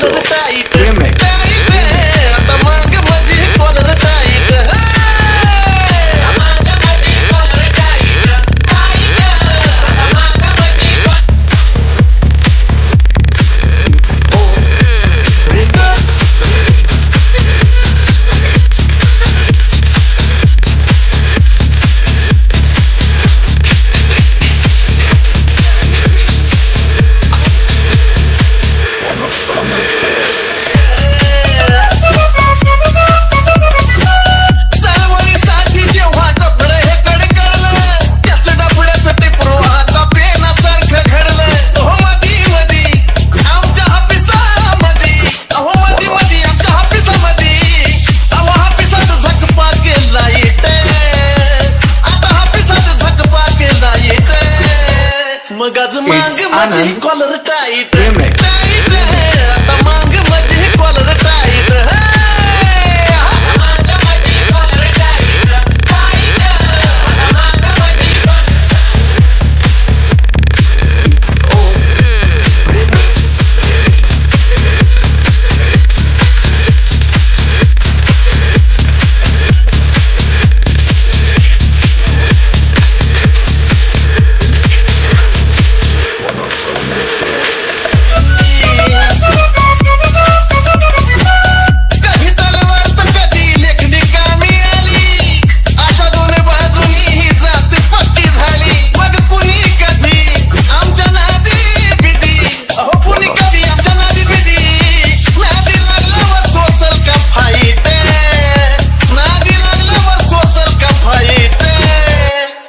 collar tight आता माग माझी कॉलर टाईट माझी कॉलर टाईट आता माग माझी कॉलर टाईट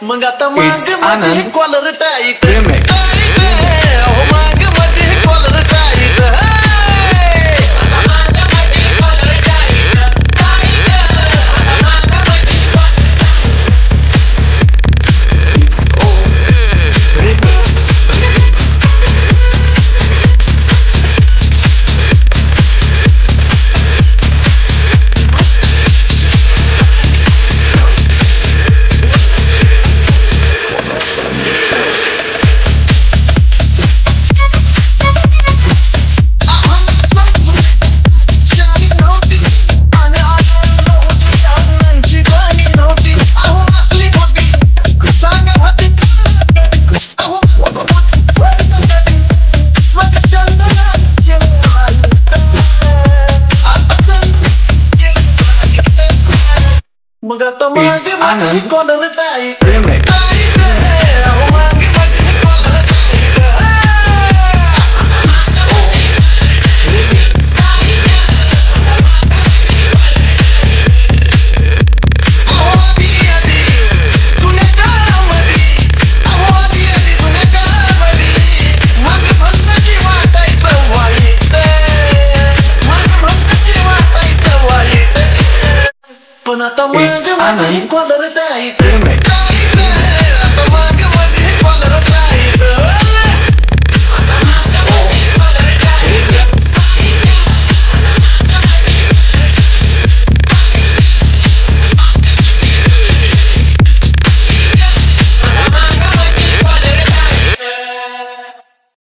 मग आता माग माझी कॉलर टाईट हो माग माझी कॉलर टाईट मग आता मागे माझी कॉलर टाईट हो मागे माझी कॉलर पण आता मागे माझी कॉलर टाईट